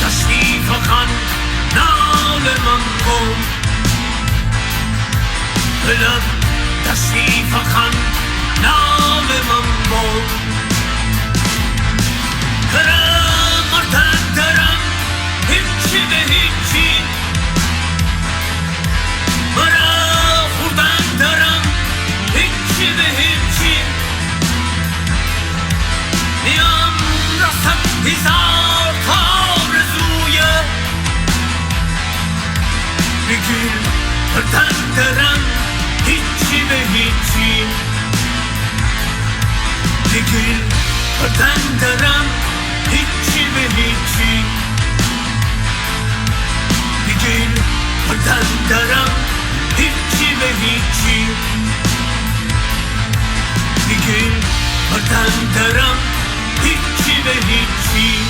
تشریف خان نال من کن دلم تشریف خان نال من کن کرم مردن درم هیچی به هیچی مرا خوردن درم هیچی به هیچی میام رفتم هزار تا آرزویه بگیر مردن درم هیچی به هیچی بگیر مردن درم هیچی به هیچی بگیر مردن درم هیچی به هیچی بگیر مردن درم هیچی به هیچی